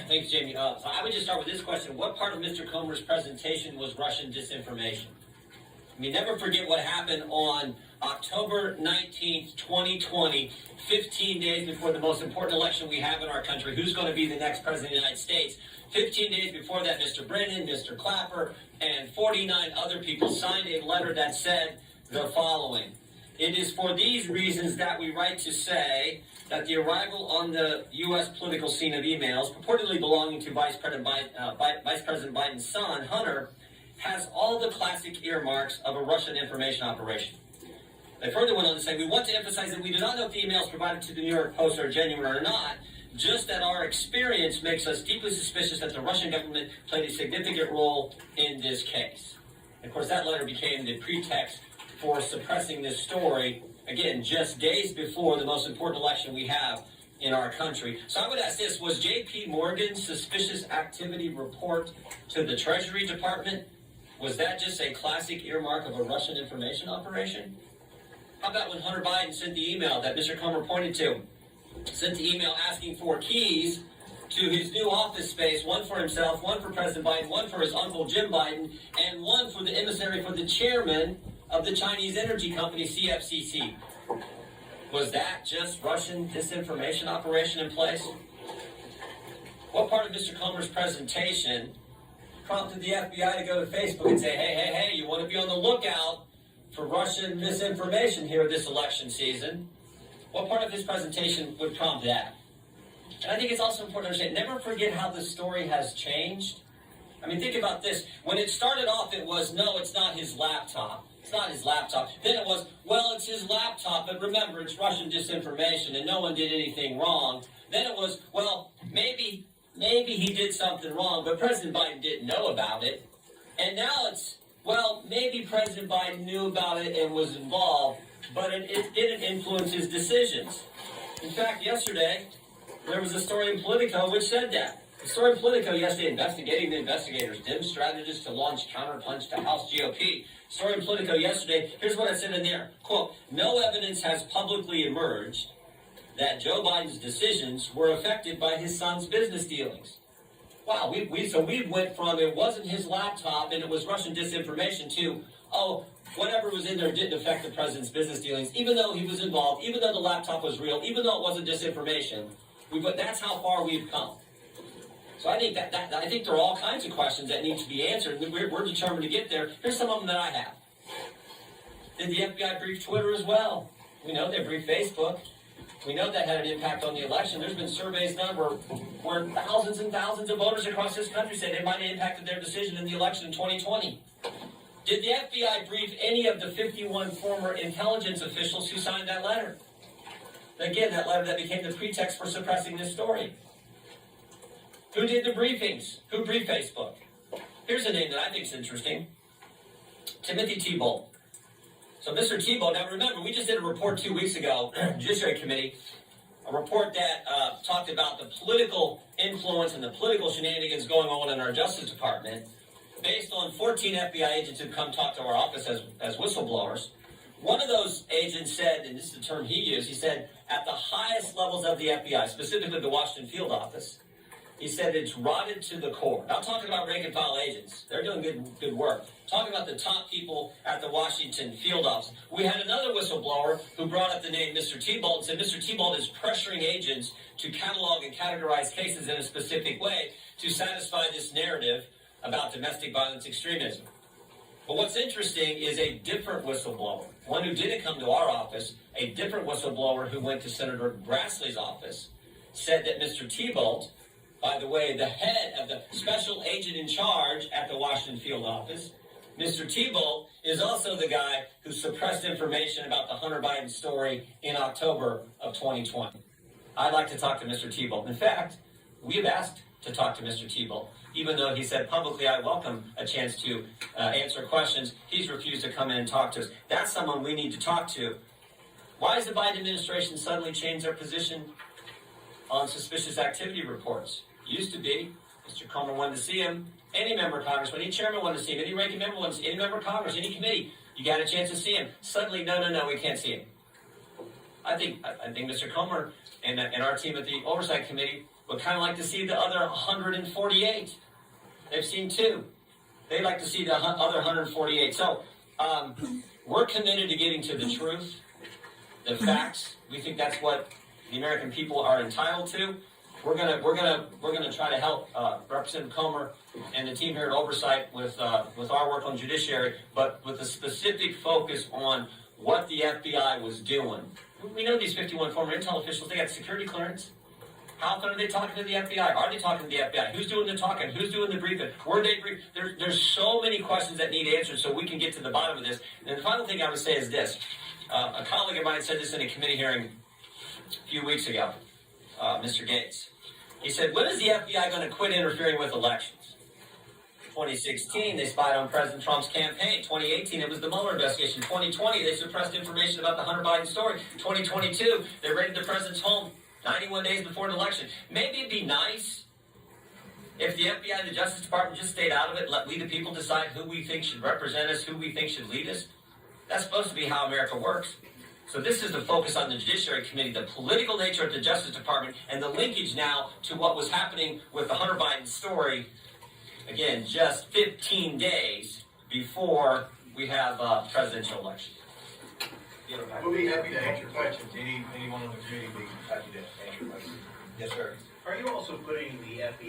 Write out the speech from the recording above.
Thanks, Jamie. So I would just start with this question. What part of Mr. Comer's presentation was Russian disinformation? I mean, never forget what happened on October 19th, 2020, 15 days before the most important election we have in our country. Who's going to be the next president of the United States? 15 days before that, Mr. Brennan, Mr. Clapper, and 49 other people signed a letter that said the following. It is for these reasons that we write to say that the arrival on the U.S. political scene of emails purportedly belonging to Vice President Biden's son, Hunter, has all the classic earmarks of a Russian information operation. They further went on to say, we want to emphasize that we do not know if the emails provided to the New York Post are genuine or not, just that our experience makes us deeply suspicious that the Russian government played a significant role in this case. And of course, that letter became the pretext for suppressing this story, again, just days before the most important election we have in our country. So I would ask this, was J.P. Morgan's suspicious activity report to the Treasury Department, was that just a classic earmark of a Russian information operation? How about when Hunter Biden sent the email that Mr. Comer pointed to? Sent the email asking for keys to his new office space, one for himself, one for President Biden, one for his uncle Jim Biden, and one for the emissary for the chairman of the Chinese energy company CFCC. Was that just Russian disinformation operation in place? What part of Mr. Comer's presentation prompted the FBI to go to Facebook and say, hey, you want to be on the lookout for Russian misinformation here this election season? What part of his presentation would prompt that? And I think it's also important to understand, never forget how the story has changed. I mean, think about this. When it started off, it was, no, it's not his laptop. It's not his laptop. Then it was, well, it's his laptop, but remember, it's Russian disinformation, and no one did anything wrong. Then it was, well, maybe he did something wrong, but President Biden didn't know about it. And now it's, well, maybe President Biden knew about it and was involved, but it didn't influence his decisions. In fact, yesterday, there was a story in Politico which said that. The story in Politico yesterday, investigating the investigators, dim strategists to launch counterpunch to House GOP. Story in Politico yesterday, here's what I said in there. Quote, no evidence has publicly emerged that Joe Biden's decisions were affected by his son's business dealings. Wow, we went from it wasn't his laptop and it was Russian disinformation to, oh, whatever was in there didn't affect the president's business dealings, even though he was involved, even though the laptop was real, even though it wasn't disinformation. That's how far we've come. So I think there are all kinds of questions that need to be answered, and we're determined to get there. Here's some of them that I have. Did the FBI brief Twitter as well? We know they briefed Facebook. We know that had an impact on the election. There's been surveys done where thousands and thousands of voters across this country say they might have impacted their decision in the election in 2020. Did the FBI brief any of the 51 former intelligence officials who signed that letter? Again, that letter that became the pretext for suppressing this story. Who did the briefings? Who briefed Facebook? Here's a name that I think is interesting. Timothy Thibault. So Mr. Thibault, now remember, we just did a report 2 weeks ago, Judiciary Committee, a report that talked about the political influence and the political shenanigans going on in our Justice Department based on 14 FBI agents who come talk to our office as whistleblowers. One of those agents said, and this is the term he used, he said, at the highest levels of the FBI, specifically the Washington field office, he said it's rotted to the core. Not talking about rank and file agents. They're doing good work. Talking about the top people at the Washington field office. We had another whistleblower who brought up the name Mr. Thibault and said Mr. Thibault is pressuring agents to catalog and categorize cases in a specific way to satisfy this narrative about domestic violence extremism. But what's interesting is a different whistleblower, one who didn't come to our office, a different whistleblower who went to Senator Grassley's office, said that Mr. Thibault, by the way, the head of the special agent in charge at the Washington field office, Mr. Thibault is also the guy who suppressed information about the Hunter Biden story in October of 2020. I'd like to talk to Mr. Thibault. In fact, we've asked to talk to Mr. Thibault. Even though he said publicly, I welcome a chance to answer questions, he's refused to come in and talk to us. That's someone we need to talk to. Why has the Biden administration suddenly changed their position on suspicious activity reports? Used to be, Mr. Comer wanted to see him, any member of Congress, any chairman wanted to see him, any ranking member wanted to see him, any member of Congress, any committee, you got a chance to see him. Suddenly, no, we can't see him. I think Mr. Comer and our team at the Oversight Committee would kind of like to see the other 148. They've seen 2. They'd like to see the other 148. So we're committed to getting to the truth, the facts. We think that's what the American people are entitled to. We're gonna try to help Representative Comer and the team here at Oversight with our work on judiciary, but with a specific focus on what the FBI was doing. We know these 51 former intel officials, they got security clearance. How often are they talking to the FBI? Are they talking to the FBI? Who's doing the talking? Who's doing the briefing? Were they briefed? There's so many questions that need answered so we can get to the bottom of this. And the final thing I would say is this. A colleague of mine said this in a committee hearing a few weeks ago, Mr. Gates. He said, when is the FBI going to quit interfering with elections? 2016, they spied on President Trump's campaign. 2018, it was the Mueller investigation. 2020, they suppressed information about the Hunter Biden story. 2022, they raided the president's home 91 days before an election. Maybe it'd be nice if the FBI and the Justice Department just stayed out of it and let we the people decide who we think should represent us, who we think should lead us. That's supposed to be how America works. So this is the focus on the Judiciary Committee, the political nature of the Justice Department, and the linkage now to what was happening with the Hunter Biden story. Again, just 15 days before we have a presidential election. We'll be happy to answer questions. Anyone on the committee will be happy to answer questions. Yes, sir. Are you also putting the FBI